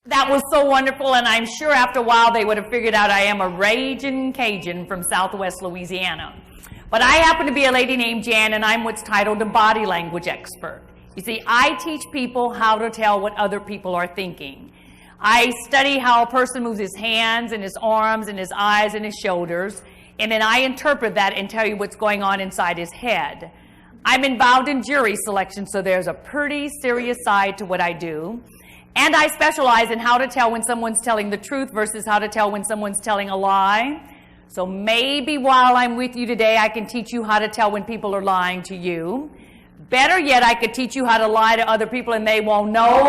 That was so wonderful, and I'm sure after a while they would have figured out I am a raging Cajun from Southwest Louisiana. But I happen to be a lady named Jan, and I'm what's titled a body language expert. You see, I teach people how to tell what other people are thinking. I study how a person moves his hands and his arms and his eyes and his shoulders, and then I interpret that and tell you what's going on inside his head. I'm involved in jury selection, so there's a pretty serious side to what I do. And I specialize in how to tell when someone's telling the truth versus how to tell when someone's telling a lie. So maybe while I'm with you today, I can teach you how to tell when people are lying to you. Better yet, I could teach you how to lie to other people and they won't know. So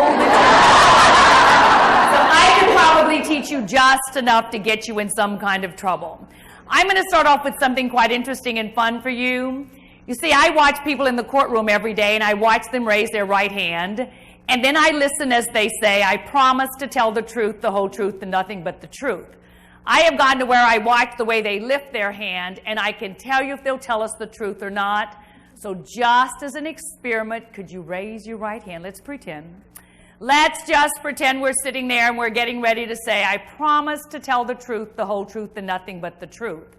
I could probably teach you just enough to get you in some kind of trouble. I'm going to start off with something quite interesting and fun for you. You see, I watch people in the courtroom every day, and I watch them raise their right hand. And then I listen as they say, I promise to tell the truth, the whole truth, and nothing but the truth. I have gotten to where I watch the way they lift their hand, and I can tell you if they'll tell us the truth or not. So just as an experiment, could you raise your right hand? Let's pretend. Let's just pretend we're sitting there and we're getting ready to say, I promise to tell the truth, the whole truth, and nothing but the truth.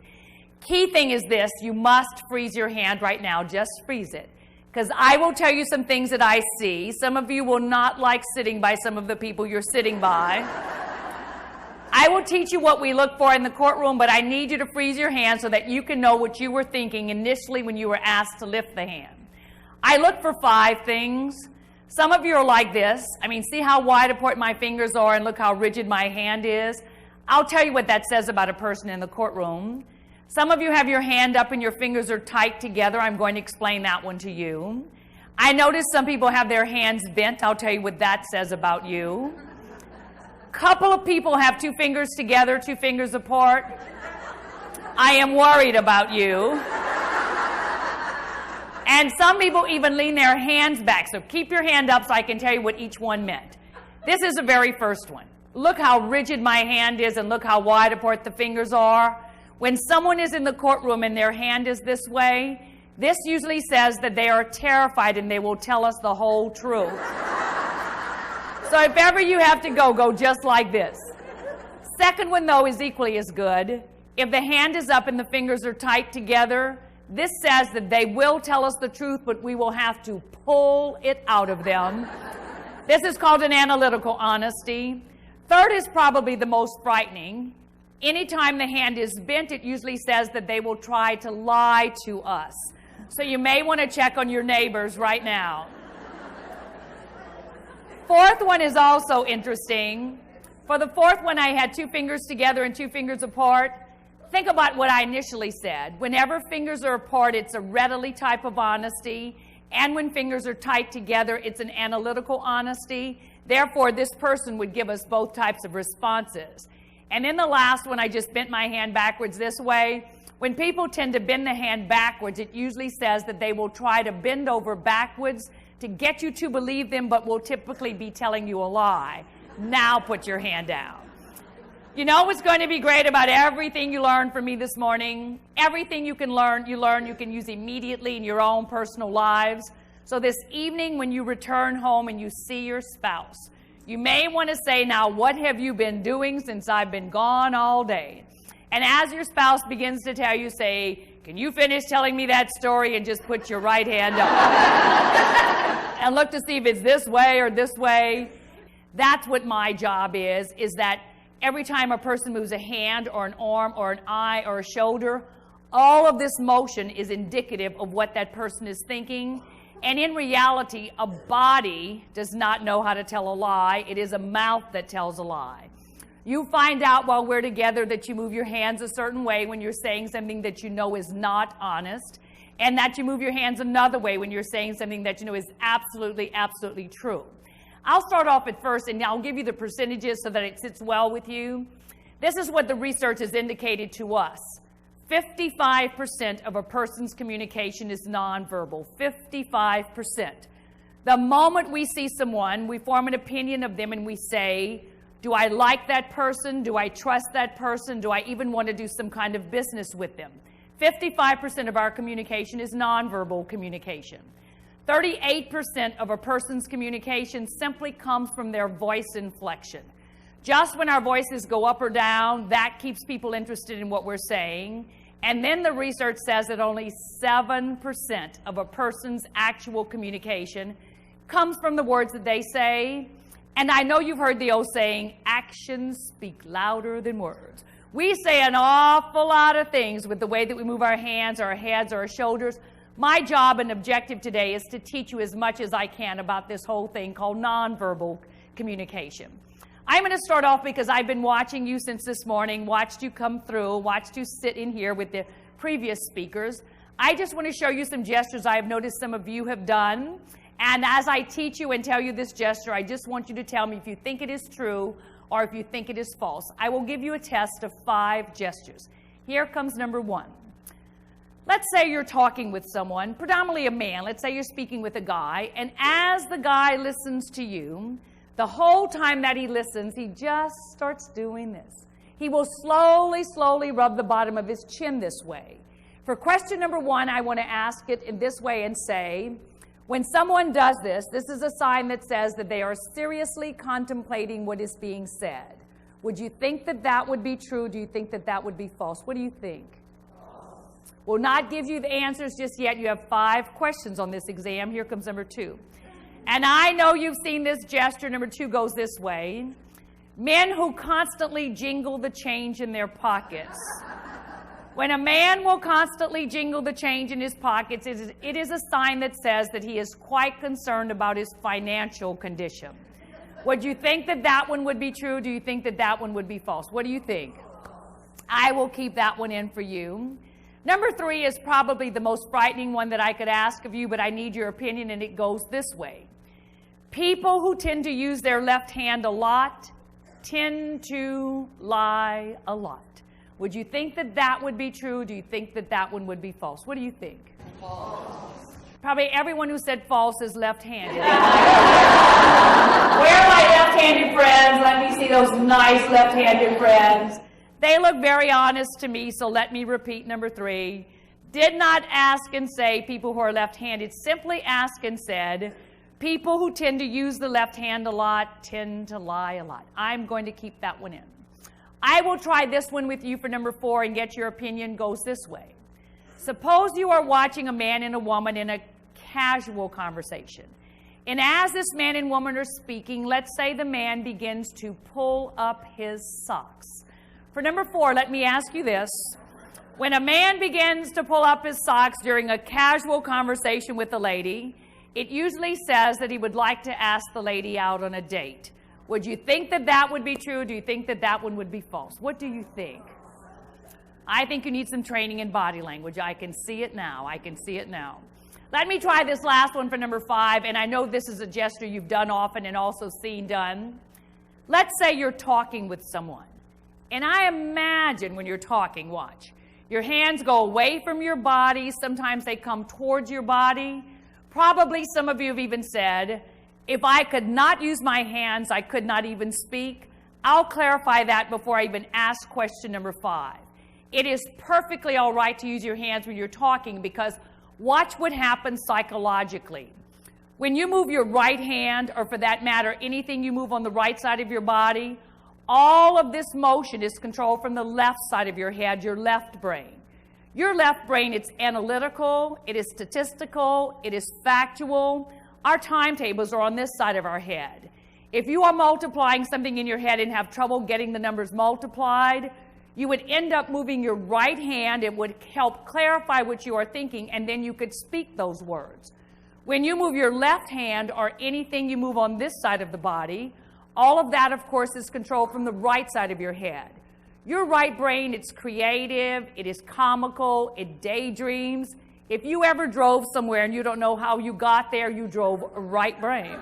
Key thing is this, you must freeze your hand right now. Just freeze it. Because I will tell you some things that I see. Some of you will not like sitting by some of the people you're sitting by. I will teach you what we look for in the courtroom, but I need you to freeze your hand so that you can know what you were thinking initially when you were asked to lift the hand. I look for 5 things. Some of you are like this. I mean, see how wide apart my fingers are and look how rigid my hand is? I'll tell you what that says about a person in the courtroom. Some of you have your hand up and your fingers are tight together. I'm going to explain that one to you. I notice some people have their hands bent. I'll tell you what that says about you. Couple of people have 2 fingers together, 2 fingers apart. I am worried about you. And some people even lean their hands back. So keep your hand up so I can tell you what each one meant. This is the very first one. Look how rigid my hand is and look how wide apart the fingers are. When someone is in the courtroom and their hand is this way, this usually says that they are terrified and they will tell us the whole truth. So if ever you have to go, go just like this. Second one, though, is equally as good. If the hand is up and the fingers are tight together, this says that they will tell us the truth, but we will have to pull it out of them. This is called an analytical honesty. Third is probably the most frightening. Anytime the hand is bent, it usually says that they will try to lie to us. So you may want to check on your neighbors right now. Fourth one is also interesting. For the fourth one, I had 2 fingers together and 2 fingers apart. Think about what I initially said. Whenever fingers are apart, it's a readily type of honesty. And when fingers are tight together, it's an analytical honesty. Therefore, this person would give us both types of responses. And then the last one, I just bent my hand backwards this way. When people tend to bend the hand backwards, it usually says that they will try to bend over backwards to get you to believe them, but will typically be telling you a lie. Now put your hand down. You know what's going to be great about everything you learned from me this morning? Everything you can learn, you can use immediately in your own personal lives. So this evening when you return home and you see your spouse, you may want to say, now, what have you been doing since I've been gone all day? And as your spouse begins to tell you, say, can you finish telling me that story? And just put your right hand up. And look to see if it's this way or this way. That's what my job is that every time a person moves a hand or an arm or an eye or a shoulder, all of this motion is indicative of what that person is thinking. And in reality, a body does not know how to tell a lie. It is a mouth that tells a lie. You find out while we're together that you move your hands a certain way when you're saying something that you know is not honest, and that you move your hands another way when you're saying something that you know is absolutely, absolutely true. I'll start off at first, and I'll give you the percentages so that it sits well with you. This is what the research has indicated to us. 55% of a person's communication is nonverbal. 55%. The moment we see someone, we form an opinion of them and we say, do I like that person? Do I trust that person? Do I even want to do some kind of business with them? 55% of our communication is nonverbal communication. 38% of a person's communication simply comes from their voice inflection. Just when our voices go up or down, that keeps people interested in what we're saying. And then the research says that only 7% of a person's actual communication comes from the words that they say. And I know you've heard the old saying, actions speak louder than words. We say an awful lot of things with the way that we move our hands, our heads, our shoulders. My job and objective today is to teach you as much as I can about this whole thing called nonverbal communication. I'm going to start off because I've been watching you since this morning, watched you come through, watched you sit in here with the previous speakers. I just want to show you some gestures I've noticed some of you have done. And as I teach you and tell you this gesture, I just want you to tell me if you think it is true or if you think it is false. I will give you a test of 5 gestures. Here comes number 1. Let's say you're talking with someone, predominantly a man. Let's say you're speaking with a guy, and as the guy listens to you, the whole time that he listens, he just starts doing this. He will slowly rub the bottom of his chin this way. For question number 1, I want to ask it in this way and say, when someone does this, this is a sign that says that they are seriously contemplating what is being said. Would you think that that would be true? Do you think that that would be false? What do you think? We'll not give you the answers just yet. You have 5 questions on this exam. Here comes number 2. And I know you've seen this gesture. Number 2 goes this way. Men who constantly jingle the change in their pockets. When a man will constantly jingle the change in his pockets, it is a sign that says that he is quite concerned about his financial condition. Would you think that that one would be true? Do you think that that one would be false? What do you think? I will keep that one in for you. Number 3 is probably the most frightening one that I could ask of you, but I need your opinion, and it goes this way. People who tend to use their left hand a lot tend to lie a lot. Would you think that that would be true? Do you think that that one would be false? What do you think? False. Probably everyone who said false is left-handed. Where are my left-handed friends? Let me see those nice left-handed friends. They look very honest to me, so let me repeat number 3. Did not ask and say people who are left-handed. Simply asked and said, people who tend to use the left hand a lot tend to lie a lot. I'm going to keep that one in. I will try this one with you for number 4 and get your opinion. Goes this way. Suppose you are watching a man and a woman in a casual conversation. And as this man and woman are speaking, let's say the man begins to pull up his socks. For number 4, let me ask you this. When a man begins to pull up his socks during a casual conversation with a lady, it usually says that he would like to ask the lady out on a date. Would you think that that would be true? Do you think that that one would be false? What do you think? I think you need some training in body language. I can see it now. I can see it now. Let me try this last one for number 5, and I know this is a gesture you've done often and also seen done. Let's say you're talking with someone, and I imagine when you're talking, watch, your hands go away from your body. Sometimes they come towards your body. Probably some of you have even said, if I could not use my hands, I could not even speak. I'll clarify that before I even ask question number 5. It is perfectly all right to use your hands when you're talking, because watch what happens psychologically. When you move your right hand, or for that matter, anything you move on the right side of your body, all of this motion is controlled from the left side of your head, your left brain. Your left brain, it's analytical, it is statistical, it is factual. Our timetables are on this side of our head. If you are multiplying something in your head and have trouble getting the numbers multiplied, you would end up moving your right hand. It would help clarify what you are thinking, and then you could speak those words. When you move your left hand, or anything you move on this side of the body, all of that, of course, is controlled from the right side of your head. Your right brain, it's creative, it is comical, it daydreams. If you ever drove somewhere and you don't know how you got there, you drove right brain.